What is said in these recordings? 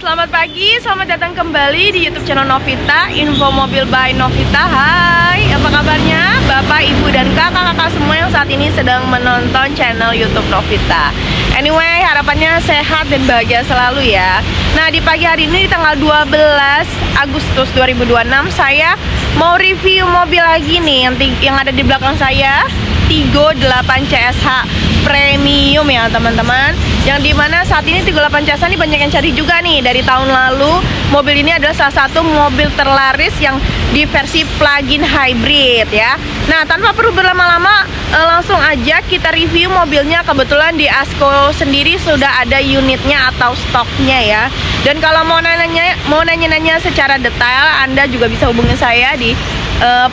Selamat pagi, selamat datang kembali di YouTube channel Novita, Info Mobil by Novita. Hai, apa kabarnya Bapak, Ibu, dan kakak-kakak semua yang saat ini sedang menonton channel YouTube Novita. Anyway, harapannya sehat dan bahagia selalu ya. Nah, di pagi hari ini di tanggal 12 Agustus 2026 saya mau review mobil lagi nih yang ada di belakang saya, Tigo 8 CSH Premium ya teman-teman. Yang dimana saat ini Tigo 8 CSH ini banyak yang cari juga nih. Dari tahun lalu mobil ini adalah salah satu mobil terlaris yang di versi plug-in hybrid ya. Nah, tanpa perlu berlama-lama langsung aja kita review mobilnya. Kebetulan di Asko sendiri sudah ada unitnya atau stoknya ya. Dan kalau mau nanya-nanya secara detail, Anda juga bisa hubungi saya di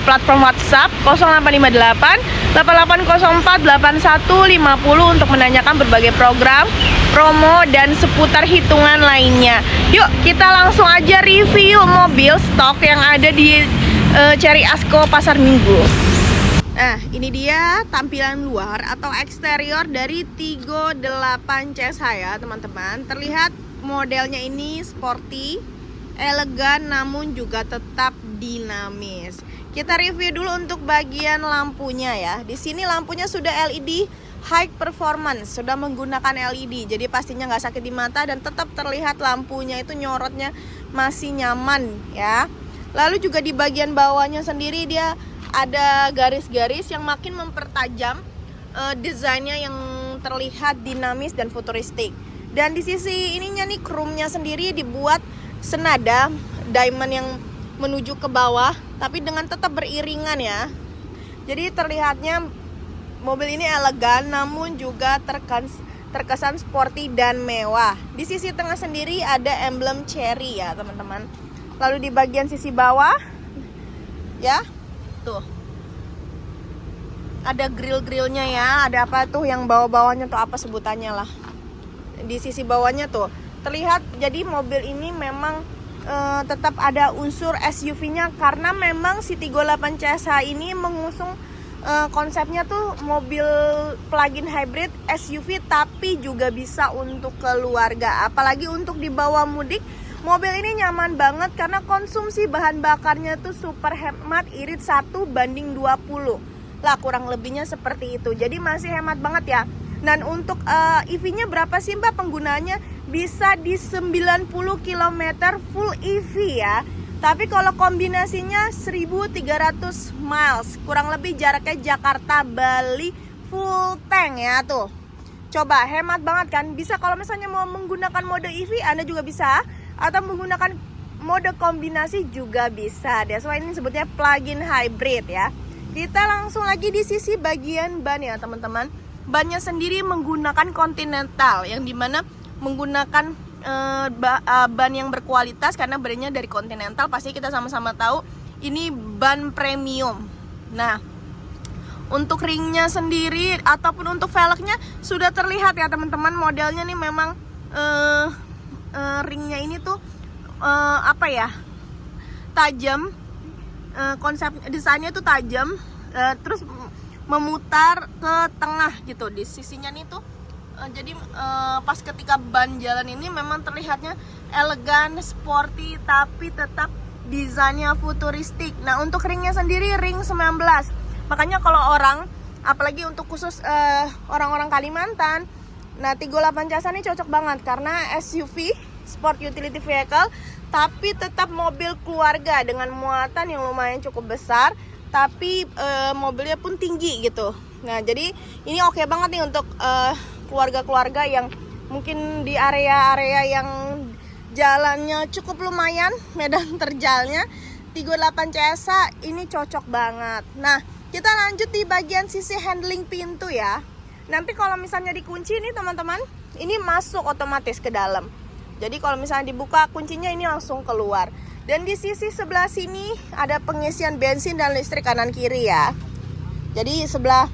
platform WhatsApp 0858 8804 8150 untuk menanyakan berbagai program, promo, dan seputar hitungan lainnya. Yuk kita langsung aja review mobil stok yang ada di Cherry Asko Pasar Minggu. Nah, ini dia tampilan luar atau eksterior dari Tigo 8 CSH ya teman-teman. Terlihat modelnya ini sporty, elegan, namun juga tetap dinamis. Kita review dulu untuk bagian lampunya ya. Di sini lampunya sudah LED high performance, sudah menggunakan LED. Jadi pastinya nggak sakit di mata dan tetap terlihat lampunya itu nyorotnya masih nyaman ya. Lalu juga di bagian bawahnya sendiri dia ada garis-garis yang makin mempertajam desainnya yang terlihat dinamis dan futuristik. Dan di sisi ininya nih, chrome-nya sendiri dibuat senada diamond yang menuju ke bawah, tapi dengan tetap beriringan ya. Jadi terlihatnya mobil ini elegan, namun juga terkesan sporty dan mewah. Di sisi tengah sendiri ada emblem Cherry ya teman-teman. Lalu di bagian sisi bawah ya, tuh ada grill-grillnya ya. Ada apa tuh yang bawah-bawahnya tuh, apa sebutannya lah. Di sisi bawahnya tuh terlihat, jadi mobil ini memang tetap ada unsur SUV-nya, karena memang si Tigo 8 CSH ini mengusung konsepnya tuh mobil plug-in hybrid SUV, tapi juga bisa untuk keluarga. Apalagi untuk dibawa mudik, mobil ini nyaman banget karena konsumsi bahan bakarnya tuh super hemat, irit 1:20 lah, kurang lebihnya seperti itu. Jadi masih hemat banget ya. Dan untuk EV-nya berapa sih Mbak penggunaannya? Bisa di 90 km full EV ya. Tapi kalau kombinasinya 1300 miles, kurang lebih jaraknya Jakarta Bali full tank ya tuh. Coba, hemat banget kan? Bisa kalau misalnya mau menggunakan mode EV Anda juga bisa, atau menggunakan mode kombinasi juga bisa. That's why ini sebutnya plug-in hybrid ya. Kita langsung lagi di sisi bagian ban ya teman-teman. Bannya sendiri menggunakan Continental, yang dimana menggunakan ban yang berkualitas karena brandnya dari Continental. Pasti kita sama-sama tahu ini ban premium. Nah, untuk ringnya sendiri ataupun untuk velgnya sudah terlihat ya teman-teman. Modelnya nih memang ringnya ini tuh apa ya, tajam. Konsep desainnya tuh tajam, terus memutar ke tengah gitu. Di sisinya nih tuh jadi pas ketika ban jalan ini memang terlihatnya elegan, sporty, tapi tetap desainnya futuristik. Nah, untuk ringnya sendiri ring 19. Makanya kalau orang, apalagi untuk khusus orang-orang Kalimantan, nah Tigo 8 CSH ini cocok banget karena SUV, sport utility vehicle, tapi tetap mobil keluarga dengan muatan yang lumayan cukup besar, tapi mobilnya pun tinggi gitu. Nah, jadi ini oke banget nih untuk keluarga-keluarga yang mungkin di area-area yang jalannya cukup lumayan, medan terjalnya, Tigo 8 CSH ini cocok banget. Nah, kita lanjut di bagian sisi handling pintu ya. Nanti kalau misalnya dikunci nih teman-teman, ini masuk otomatis ke dalam. Jadi kalau misalnya dibuka kuncinya ini langsung keluar. Dan di sisi sebelah sini ada pengisian bensin dan listrik kanan kiri ya. Jadi sebelah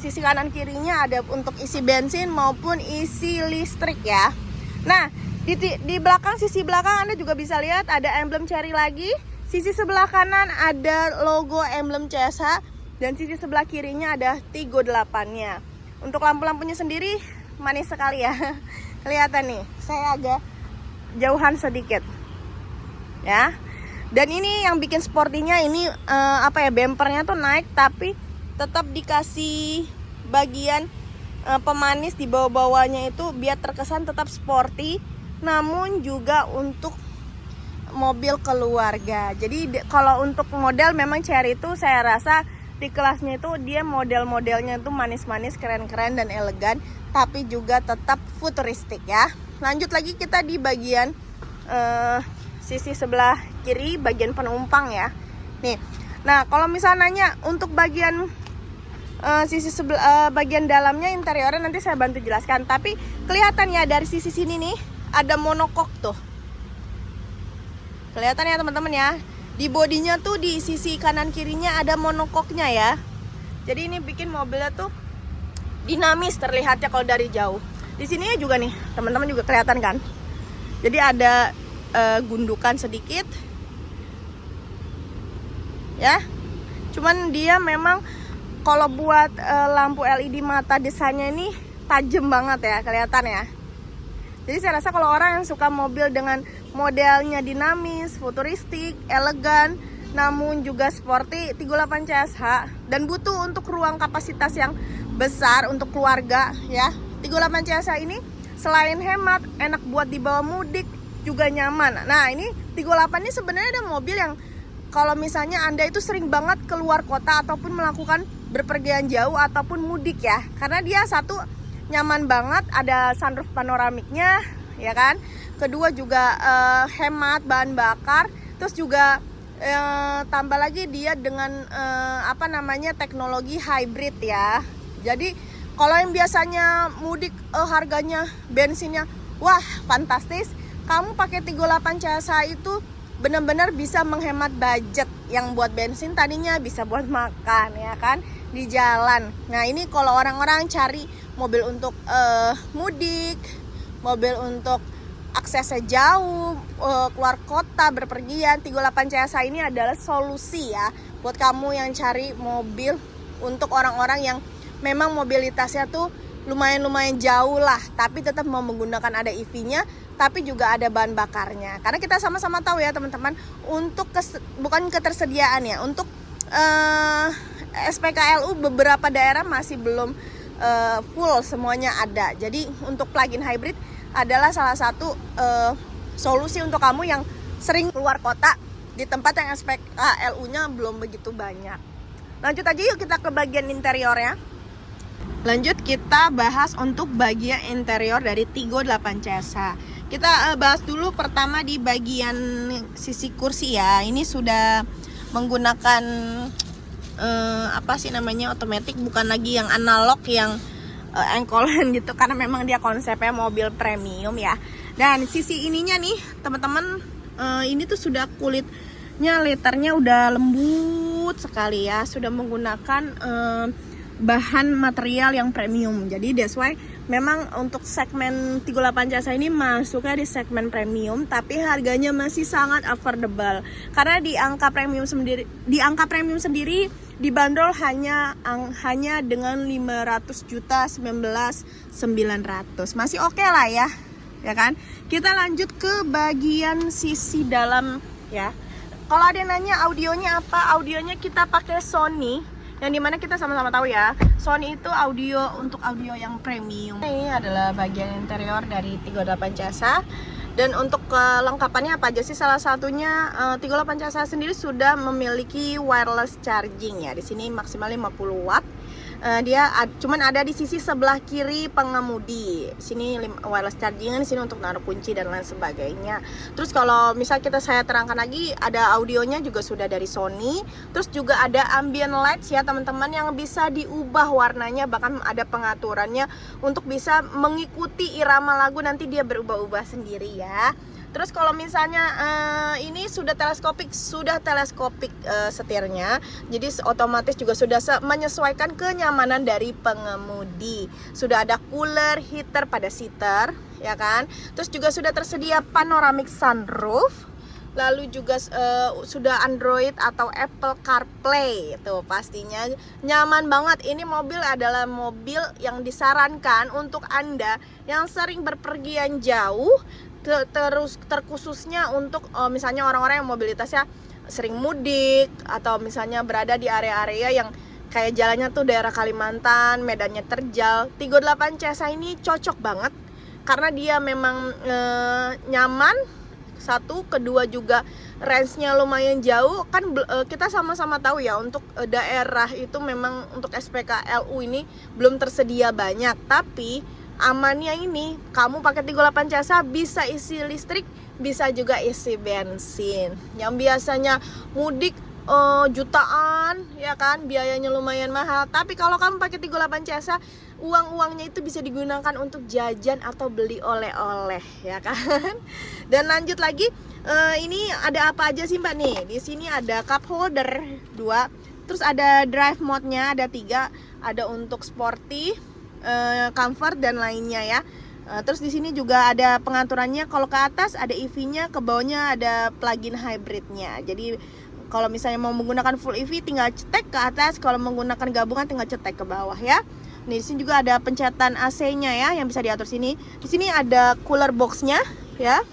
sisi kanan kirinya ada untuk isi bensin maupun isi listrik ya. Nah, di belakang, sisi belakang Anda juga bisa lihat ada emblem Cherry lagi. Sisi sebelah kanan ada logo emblem CSH, dan sisi sebelah kirinya ada Tigo 8-nya. Untuk lampu-lampunya sendiri manis sekali ya. kelihatan nih, saya agak jauhan sedikit ya. Dan ini yang bikin sportinya ini bempernya tuh naik, tapi tetap dikasih bagian pemanis di bawah-bawahnya itu biar terkesan tetap sporty, namun juga untuk mobil keluarga. Jadi kalau untuk model memang Cherry itu saya rasa di kelasnya itu dia model-modelnya itu manis-manis, keren-keren dan elegan, tapi juga tetap futuristik ya. Lanjut lagi kita di bagian sisi sebelah kiri, bagian penumpang ya. Nih, nah kalau misalnya nanya untuk bagian bagian dalamnya interiornya nanti saya bantu jelaskan. Tapi kelihatan ya dari sisi sini nih ada monokok tuh. Kelihatan ya teman-teman ya. Di bodinya tuh di sisi kanan kirinya ada monokoknya ya. Jadi ini bikin mobilnya tuh dinamis terlihatnya kalau dari jauh. Di sini juga nih teman-teman juga kelihatan kan. Jadi ada gundukan sedikit ya. Cuman dia memang kalau buat lampu LED mata desainnya ini tajam banget ya, kelihatan ya. Jadi saya rasa kalau orang yang suka mobil dengan modelnya dinamis, futuristik, elegan, namun juga sporty, 38 CSH dan butuh untuk ruang kapasitas yang besar untuk keluarga ya. 38 CSH ini selain hemat, enak buat dibawa mudik, juga nyaman. Nah ini 38 ini sebenarnya ada mobil yang kalau misalnya Anda itu sering banget keluar kota ataupun melakukan berpergian jauh ataupun mudik ya. Karena dia satu nyaman banget, ada sunroof panoramiknya ya kan. Kedua juga hemat bahan bakar. Terus juga tambah lagi dia dengan teknologi hybrid ya. Jadi kalau yang biasanya mudik harganya bensinnya wah fantastis, kamu pakai 38 CSH itu benar-benar bisa menghemat budget yang buat bensin tadinya bisa buat makan ya kan di jalan. Nah ini kalau orang-orang cari mobil untuk mudik, mobil untuk aksesnya jauh, keluar kota, berpergian, 38 CSH ini adalah solusi ya buat kamu yang cari mobil untuk orang-orang yang memang mobilitasnya tuh lumayan jauh lah, tapi tetap mau menggunakan ada EV-nya, tapi juga ada bahan bakarnya. Karena kita sama-sama tahu ya teman-teman, untuk bukan ketersediaan ya, untuk SPKLU beberapa daerah masih belum full semuanya ada. Jadi untuk plug-in hybrid adalah salah satu solusi untuk kamu yang sering keluar kota di tempat yang SPKLU-nya belum begitu banyak. Lanjut aja yuk kita ke bagian interiornya. Lanjut kita bahas untuk bagian interior dari Tigo 8 CSH. Kita bahas dulu pertama di bagian sisi kursi ya. Ini sudah menggunakan otomatis, bukan lagi yang analog yang engkolan gitu, karena memang dia konsepnya mobil premium ya. Dan sisi ininya nih teman-teman, ini tuh sudah kulitnya letternya udah lembut sekali ya, sudah menggunakan bahan material yang premium. Jadi that's why memang untuk segmen 38 CSH ini masuknya di segmen premium, tapi harganya masih sangat affordable. Karena di angka premium sendiri dibanderol hanya dengan 500.19.900. Masih oke lah ya kan? Kita lanjut ke bagian sisi dalam ya. Kalau ada yang nanya audionya apa? Audionya kita pakai Sony. Yang dimana kita sama-sama tahu ya, Sony itu untuk audio yang premium. Ini adalah bagian interior dari 38 CSH. Dan untuk kelengkapannya apa aja sih? Salah satunya 38 CSH sendiri sudah memiliki wireless charging ya. Di sini maksimal 50 watt. Dia cuman ada di sisi sebelah kiri pengemudi. Sini wireless charging, di sini untuk naruh kunci dan lain sebagainya. Terus kalau misal saya terangkan lagi, ada audionya juga sudah dari Sony. Terus juga ada ambient lights ya teman-teman, yang bisa diubah warnanya, bahkan ada pengaturannya untuk bisa mengikuti irama lagu, nanti dia berubah-ubah sendiri ya. Terus kalau misalnya ini sudah teleskopik setirnya, jadi otomatis juga sudah menyesuaikan kenyamanan dari pengemudi. Sudah ada cooler, heater pada seater, ya kan? Terus juga sudah tersedia panoramic sunroof. lalu juga sudah Android atau Apple CarPlay. Itu pastinya nyaman banget. Ini mobil adalah mobil yang disarankan untuk Anda yang sering berpergian jauh, terkhususnya untuk misalnya orang-orang yang mobilitasnya sering mudik, atau misalnya berada di area-area yang kayak jalannya tuh daerah Kalimantan, medannya terjal. Tigo 8 CSA ini cocok banget karena dia memang nyaman. Satu, kedua juga range-nya lumayan jauh. Kan kita sama-sama tahu ya, untuk daerah itu memang untuk SPKLU ini belum tersedia banyak. Tapi amannya ini, kamu pakai Tigo 8 CSA bisa isi listrik, bisa juga isi bensin. Yang biasanya mudik jutaan ya kan, biayanya lumayan mahal. Tapi kalau kamu pakai Tigo 8 CSA, uang-uangnya itu bisa digunakan untuk jajan atau beli oleh-oleh ya kan. Dan lanjut lagi, ini ada apa aja sih Mbak nih? Di sini ada cup holder 2, terus ada drive mode-nya ada 3, ada untuk sporty, comfort dan lainnya ya. Terus di sini juga ada pengaturannya. Kalau ke atas ada EV-nya, ke bawahnya ada plug-in hybrid-nya. Jadi kalau misalnya mau menggunakan full EV tinggal cetek ke atas, kalau menggunakan gabungan tinggal cetek ke bawah ya. Nih di sini juga ada pencetan AC-nya ya yang bisa diatur sini. Di sini ada cooler box-nya ya.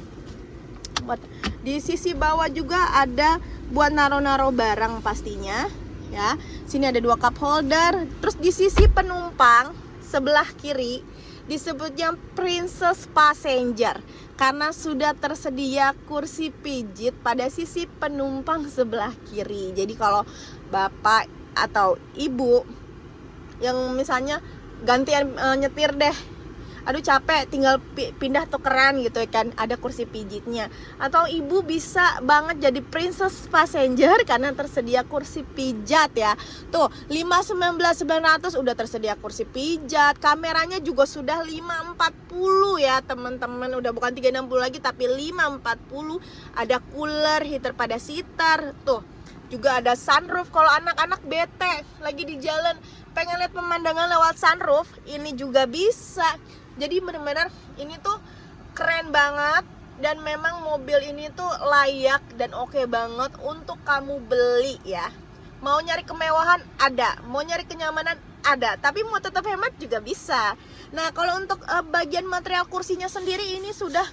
Di sisi bawah juga ada buat naro-naro barang pastinya ya. Sini ada 2 cup holder. Terus di sisi penumpang sebelah kiri disebutnya Princess Passenger karena sudah tersedia kursi pijit pada sisi penumpang sebelah kiri. Jadi kalau bapak atau ibu yang misalnya gantian nyetir deh, aduh capek, tinggal pindah tukeran gitu kan, ada kursi pijitnya. Atau ibu bisa banget jadi Princess Passenger karena tersedia kursi pijat ya. Tuh 519.900 udah tersedia kursi pijat. Kameranya juga sudah 540 ya teman-teman, udah bukan 360 lagi tapi 540. Ada cooler, heater pada seater. Tuh juga ada sunroof kalau anak-anak bete lagi di jalan pengen lihat pemandangan lewat sunroof, ini juga bisa. Jadi benar-benar ini tuh keren banget, dan memang mobil ini tuh layak dan oke banget untuk kamu beli ya. Mau nyari kemewahan ada, mau nyari kenyamanan ada, tapi mau tetap hemat juga bisa. Nah kalau untuk bagian material kursinya sendiri ini sudah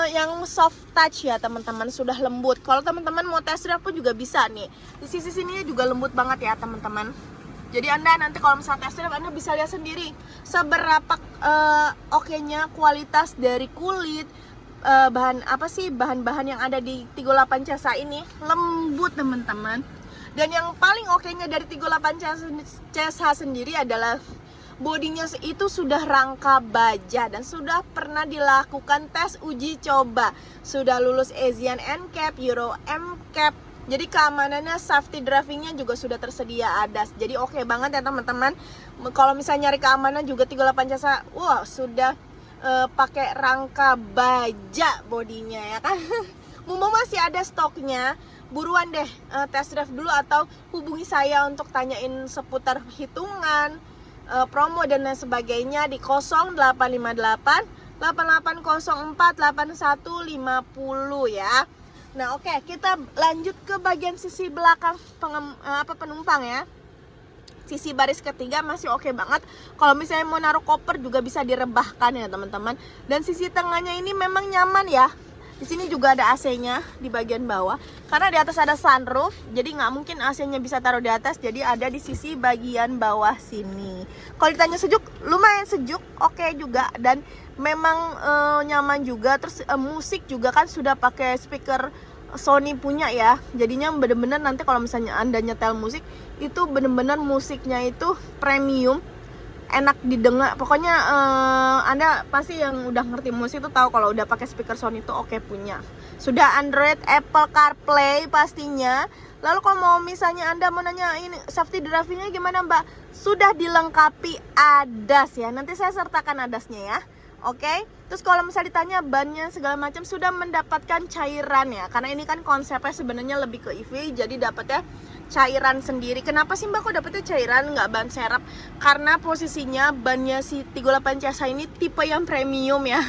yang soft touch ya teman-teman, sudah lembut. Kalau teman-teman mau test drive pun juga bisa nih. Di sisi sini juga lembut banget ya teman-teman. Jadi Anda nanti kalau misalnya test drive, Anda bisa lihat sendiri seberapa okenya kualitas dari kulit, bahan-bahan yang ada di Tigo 8 CSA ini lembut teman-teman. Dan yang paling okenya dari Tigo 8 CSA sendiri adalah bodinya itu sudah rangka baja dan sudah pernah dilakukan tes uji coba, sudah lulus Asian NCAP, Euro NCAP. Jadi keamanannya, safety drivingnya juga sudah tersedia ADAS. Jadi oke banget ya teman-teman. Kalau misalnya nyari keamanan juga Tigo 8 CSA, wah sudah pakai rangka baja bodinya ya kan. Mumpung masih ada stoknya, buruan deh test drive dulu atau hubungi saya untuk tanyain seputar hitungan, promo dan lain sebagainya di 0858 8804 8150 ya. Nah oke, kita lanjut ke bagian sisi belakang penumpang ya. Sisi baris ketiga masih oke banget. Kalau misalnya mau naruh koper juga bisa direbahkan ya teman-teman. Dan sisi tengahnya ini memang nyaman ya. Di sini juga ada AC-nya di bagian bawah. Karena di atas ada sunroof, jadi nggak mungkin AC-nya bisa taruh di atas. Jadi ada di sisi bagian bawah sini. Kalau ditanya sejuk, lumayan sejuk, oke juga. Dan memang nyaman juga. Terus musik juga kan sudah pakai speaker Sony punya ya. Jadinya bener-bener nanti kalau misalnya Anda nyetel musik, itu bener-bener musiknya itu premium, enak didengar. Pokoknya Anda pasti yang udah ngerti musik itu tahu kalau udah pakai speaker Sony itu oke punya. Sudah Android, Apple CarPlay pastinya. Lalu kalau mau misalnya Anda mau nanya ini safety drivingnya gimana Mbak? Sudah dilengkapi ADAS ya. Nanti saya sertakan ADASnya ya. Oke. Terus kalau misalnya ditanya bannya segala macam sudah mendapatkan cairan ya. Karena ini kan konsepnya sebenarnya lebih ke EV, jadi dapatnya cairan sendiri. Kenapa sih Mbak kok dapetnya cairan nggak ban serep? Karena posisinya bannya si Tigo 8 CSA ini tipe yang premium ya.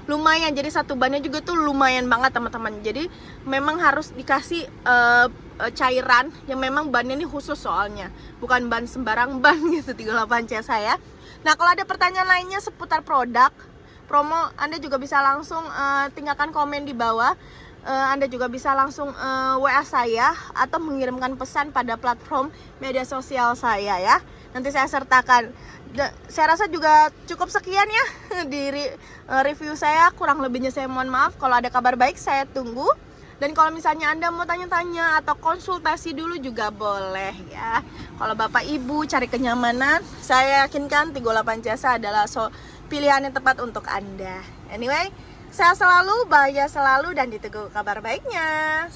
lumayan. Jadi satu bannya juga tuh lumayan banget teman-teman. Jadi memang harus dikasih cairan yang memang bannya ini khusus soalnya, bukan ban sembarang ban gitu 38C saya. Nah kalau ada pertanyaan lainnya seputar produk promo, Anda juga bisa langsung tinggalkan komen di bawah. Anda juga bisa langsung WA saya atau mengirimkan pesan pada platform media sosial saya ya. Nanti saya sertakan. Saya rasa juga cukup sekian ya di review saya. Kurang lebihnya saya mohon maaf. Kalau ada kabar baik saya tunggu. Dan kalau misalnya Anda mau tanya-tanya atau konsultasi dulu juga boleh ya. Kalau Bapak Ibu cari kenyamanan, saya yakinkan 38 Jasa adalah pilihan yang tepat untuk Anda. Anyway, sehat selalu, bahagia selalu, dan ditunggu kabar baiknya.